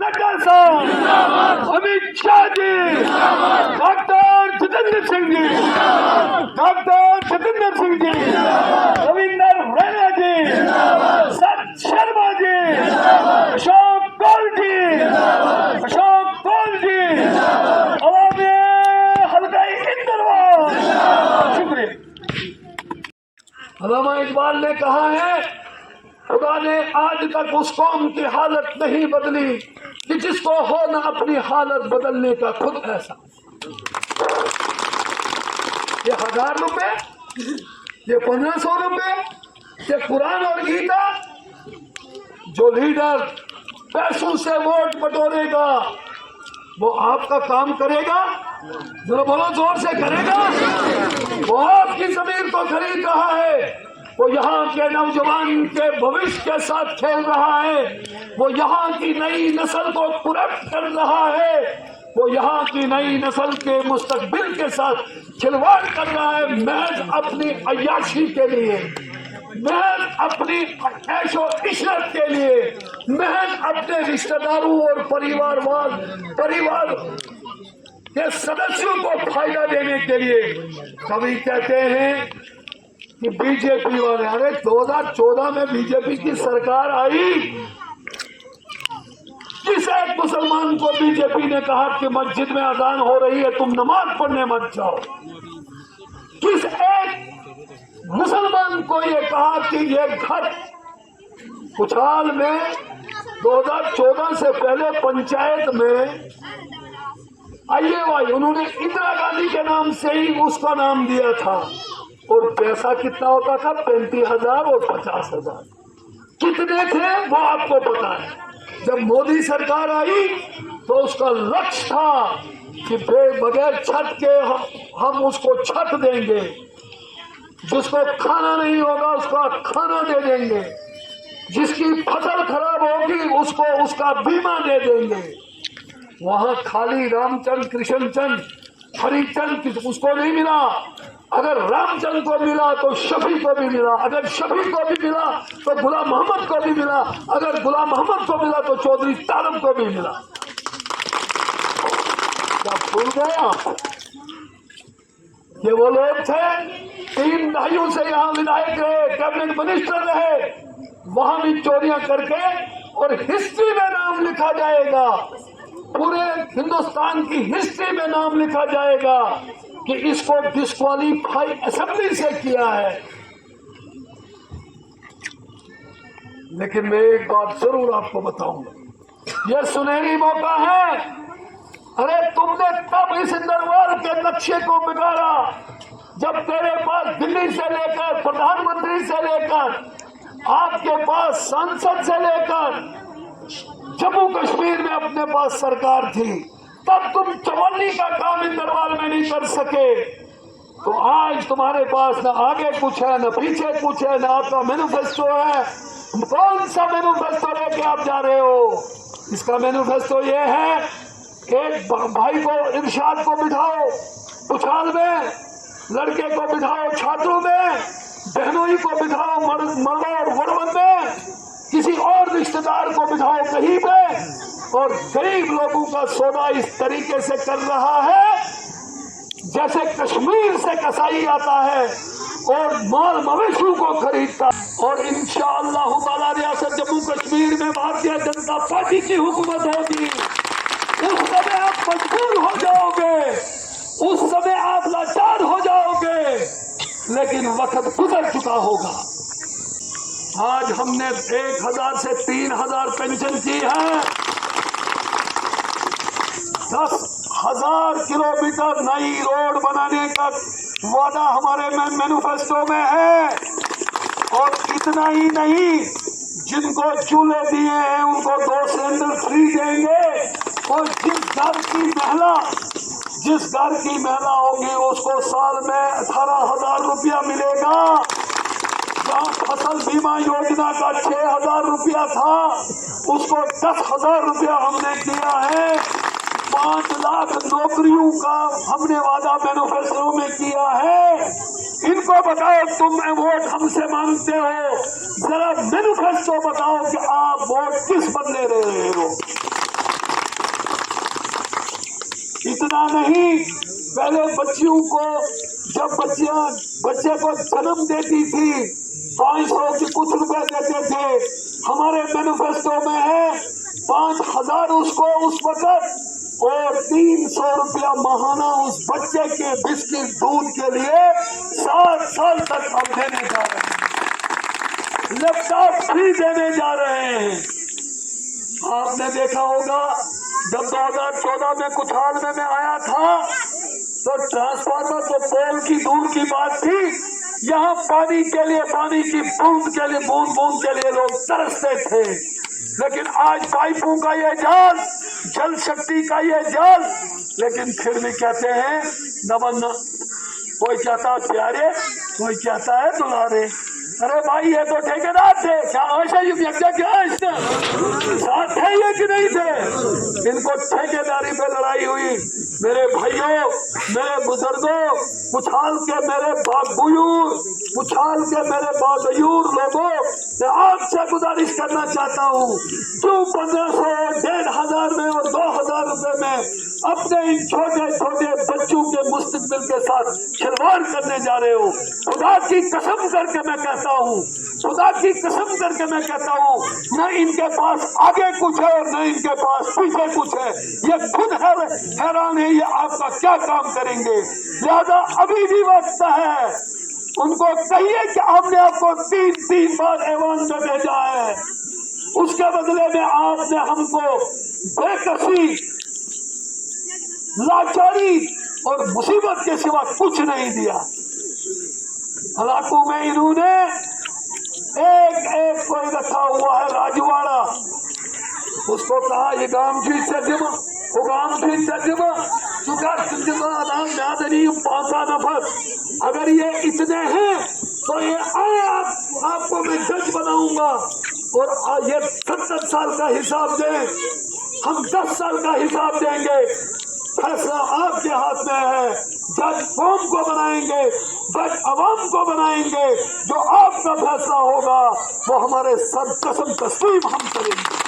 नड्डा साहब, अमित शाह जी, डॉक्टर जितेंद्र सिंह जी, रविंदर रैना जी, सत शर्मा जी, अशोक कौल जी, अवामी हल्का इंदरवाल। शुक्रिया। अल्लामा इकबाल ने कहा है, खुदा ने आज तक उस कौम की हालत नहीं बदली कि जिसको हो न अपनी हालत बदलने का खुद ऐसा। ये 1000 रुपए, ये 1500 रुपए, ये कुरान और गीता, जो लीडर पैसों से वोट बटोरेगा वो आपका काम करेगा? जरा बोलो जोर से, करेगा? वो आपकी जमीन को खरीद रहा है, वो यहाँ के नौजवान के भविष्य के साथ खेल रहा है, वो यहाँ की नई नस्ल को करप्ट कर रहा है, वो यहाँ की नई नस्ल के मुस्तकबिल के साथ खिलवाड़ कर रहा है, महज अपनी अय्याशी के लिए, महज अपनी ऐशो इशरत के लिए, महज अपने रिश्तेदारों और परिवार के सदस्यों को फायदा देने के लिए। कभी कहते हैं कि बीजेपी वाले, अरे 2014 में बीजेपी की सरकार आई, किस एक मुसलमान को बीजेपी ने कहा कि मस्जिद में अजान हो रही है तुम नमाज पढ़ने मत जाओ? किस एक मुसलमान को ये कहा कि ये घर कुछाल में 2014 से पहले पंचायत में IAY, उन्होंने इंदिरा गांधी के नाम से ही उसका नाम दिया था, और पैसा कितना होता था? 35,000 और 50,000। कितने थे वो आपको पता है। जब मोदी सरकार आई तो उसका लक्ष्य था कि बगैर छत के हम उसको छत देंगे, जिसको खाना नहीं होगा उसका खाना दे देंगे, जिसकी फसल खराब होगी उसको उसका बीमा दे देंगे। वहां खाली रामचंद्र, कृष्णचंद, हरिचंद उसको नहीं मिला। अगर रामचंद्र को मिला तो शफी को भी मिला, अगर शफी को भी मिला तो गुलाम मोहम्मद को भी मिला, अगर गुलाम मोहम्मद को मिला तो चौधरी तारम को भी मिला। क्या भूल गए आप? ये वो लोग थे, 3 दहाइयों से यहाँ विधायक रहे, कैबिनेट मिनिस्टर रहे, वहां भी चोरियां करके, और हिस्ट्री में नाम लिखा जाएगा, पूरे हिंदुस्तान की हिस्ट्री में नाम लिखा जाएगा कि इसको डिस्क्वालीफाई असेंबली से किया है। लेकिन मैं एक बात जरूर आपको बताऊंगा, यह सुनहरी मौका है। अरे तुमने तब इस इंदरवाल के नक्शे को बिगाड़ा जब तेरे पास दिल्ली से लेकर प्रधानमंत्री से लेकर आपके पास सांसद से लेकर जम्मू कश्मीर में अपने पास सरकार थी, तब तुम चवन्नी का काम इंदरवाल में नहीं कर सके। तो आज तुम्हारे पास न आगे कुछ है, न पीछे कुछ है, न आपका मैनिफेस्टो है। कौन सा मैनिफेस्टो लेके आप जा रहे हो? इसका मैनिफेस्टो ये है, एक भाई को, इरशाद को बिठाओ उछाल में, लड़के को बिठाओ छात्रों में, बहनोई को बिठाओ मर्दों और वरवन में, किसी और रिश्तेदार को बिठाओ कहीं पे, और गरीब लोगों का सौदा इस तरीके से कर रहा है जैसे कश्मीर से कसाई आता है और माल मवेशियों को खरीदता। और इंशाअल्लाह ताला रियासत जम्मू कश्मीर में भारतीय जनता पार्टी की हुकूमत होगी। उस समय आप मजबूर हो जाओगे, उस समय आप लाचार हो जाओगे, लेकिन वक्त गुजर चुका होगा। आज हमने 1000 से 3000 पेंशन की है, 10,000 किलोमीटर नई रोड बनाने का वादा हमारे मैनिफेस्टो में है। और इतना ही नहीं, जिनको चूल्हे दिए हैं उनको 2 सिलेंडर फ्री देंगे, और जिस घर की महिला होगी उसको साल में 18,000 रुपया मिलेगा। जहाँ फसल बीमा योजना का 6,000 रुपया था उसको 10,000 रुपया हमने किया है। 5 लाख नौकरियों का हमने वादा मैनिफेस्टो में किया है। इनको बताओ तुम वोट हमसे मांगते हो, जरा मैनिफेस्टो बताओ कि आप वोट किस बदले रहे हो। मांगना नहीं। पहले बच्चियों को जब बच्चे को जन्म देती थी 500 के कुछ रुपए देते थे। हमारे मैनिफेस्टो में है 5000 उसको उस वक्त और 300 रुपया महाना उस बच्चे के बिस्किट दूध के लिए 7 साल तक हम देने जा रहे हैं। लैपटॉप फ्री देने जा रहे हैं। आपने देखा होगा जब 2014 में कुछाल में मैं आया था तो ट्रांसफार्मर तो पोल की दूर की बात थी, यहाँ पानी के लिए, पानी की बूंद के लिए, बूंद बूंद के लिए लोग तरसते थे। लेकिन आज पाइपों का ये जाल, जल शक्ति का ये जाल, लेकिन फिर भी कहते हैं नवन्ना, कोई कहता है प्यारे, कोई कहता है दुलारे। अरे भाई ये तो ठेकेदार थे, क्या आशा क्या साथ थे ये कि नहीं थे? इनको ठेकेदारी पे लड़ाई हुई। मेरे भाइयों, मेरे बुजुर्गों, कुछाल के मेरे बाबूयूर, कुछाल के मेरे बाबूयूर लोगों, मैं आपसे गुजारिश करना चाहता हूँ, क्यों 1500, 1500 में और 2000 रुपए में अपने इन छोटे छोटे बच्चों के मुस्तकबिल के साथ खिलवाड़ करने जा रहे हो? खुदा की कसम करके मैं कहता हूँ, खुदा की कसम करके मैं कहता हूँ, न इनके पास आगे कुछ है और न इनके पास पीछे कुछ है। ये खुद हैरान है ये आपका क्या काम करेंगे। लिहाजा अभी भी वक्त है, उनको कहिए कि हमने आपको 3 बार ऐवान में भेजा है, उसके बदले में आपने हमको बेकसी, लाचारी और मुसीबत के सिवा कुछ नहीं दिया। इलाकों में इन्होंने एक कोई रखा हुआ है राजवाड़ा, उसको कहा ये गांव की तर्जुमा, वो गांव की तर्जुमा, पांचा नफर। अगर ये इतने हैं तो ये आए आपको मैं जज बनाऊंगा और ये 70 साल का हिसाब दें, हम 10 साल का हिसाब देंगे। फैसला आपके हाथ में है। जज कौम को बनाएंगे, जज अवाम को बनाएंगे। जो आपका फैसला होगा वो हमारे सर कसम तस्लीम हम करेंगे।